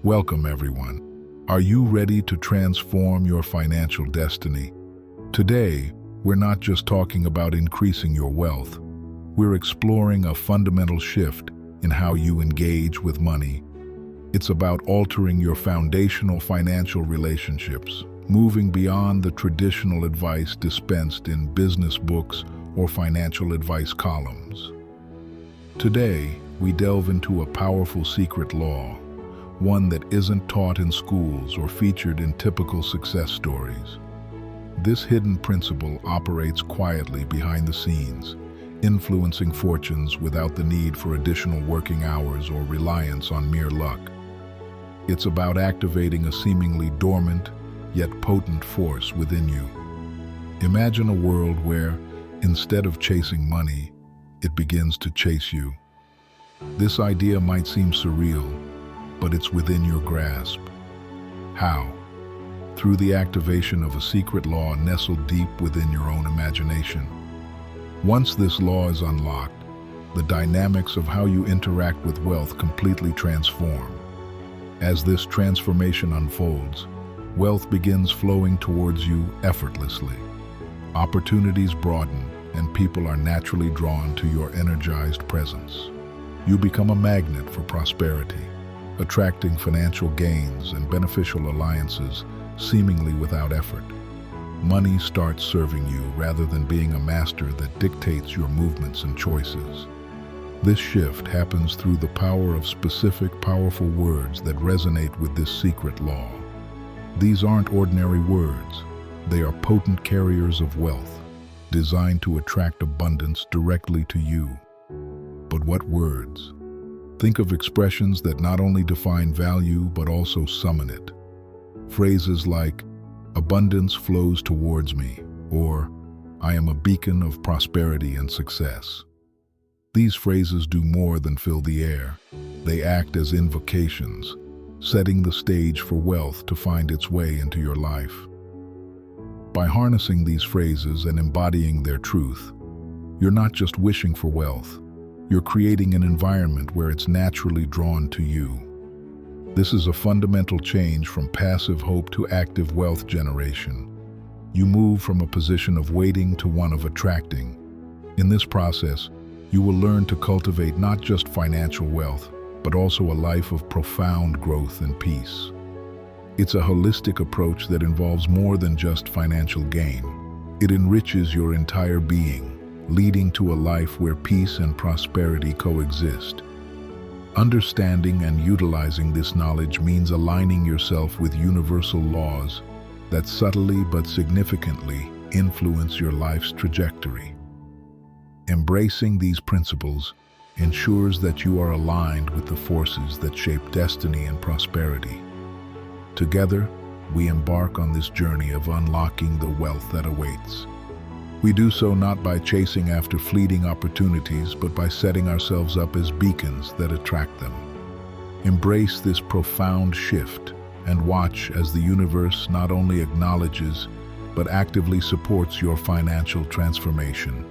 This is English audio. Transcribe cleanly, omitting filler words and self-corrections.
Welcome, everyone. Are you ready to transform your financial destiny? Today, we're not just talking about increasing your wealth. We're exploring a fundamental shift in how you engage with money. It's about altering your foundational financial relationships, moving beyond the traditional advice dispensed in business books or financial advice columns. Today, we delve into a powerful secret law, one that isn't taught in schools or featured in typical success stories. This hidden principle operates quietly behind the scenes, influencing fortunes without the need for additional working hours or reliance on mere luck. It's about activating a seemingly dormant, yet potent force within you. Imagine a world where, instead of chasing money, it begins to chase you. This idea might seem surreal, but it's within your grasp. How? Through the activation of a secret law nestled deep within your own imagination. Once this law is unlocked, the dynamics of how you interact with wealth completely transform. As this transformation unfolds, wealth begins flowing towards you effortlessly. Opportunities broaden, and people are naturally drawn to your energized presence. You become a magnet for prosperity, attracting financial gains and beneficial alliances seemingly without effort. Money starts serving you rather than being a master that dictates your movements and choices. This shift happens through the power of specific, powerful words that resonate with this secret law. These aren't ordinary words. They are potent carriers of wealth, designed to attract abundance directly to you. But what words? Think of expressions that not only define value but also summon it. Phrases like, "Abundance flows towards me," or "I am a beacon of prosperity and success." These phrases do more than fill the air. They act as invocations, setting the stage for wealth to find its way into your life. By harnessing these phrases and embodying their truth, you're not just wishing for wealth, you're creating an environment where it's naturally drawn to you. This is a fundamental change from passive hope to active wealth generation. You move from a position of waiting to one of attracting. In this process, you will learn to cultivate not just financial wealth, but also a life of profound growth and peace. It's a holistic approach that involves more than just financial gain. It enriches your entire being, leading to a life where peace and prosperity coexist. Understanding and utilizing this knowledge means aligning yourself with universal laws that subtly but significantly influence your life's trajectory. Embracing these principles ensures that you are aligned with the forces that shape destiny and prosperity. Together, we embark on this journey of unlocking the wealth that awaits. We do so not by chasing after fleeting opportunities, but by setting ourselves up as beacons that attract them. Embrace this profound shift and watch as the universe not only acknowledges, but actively supports your financial transformation.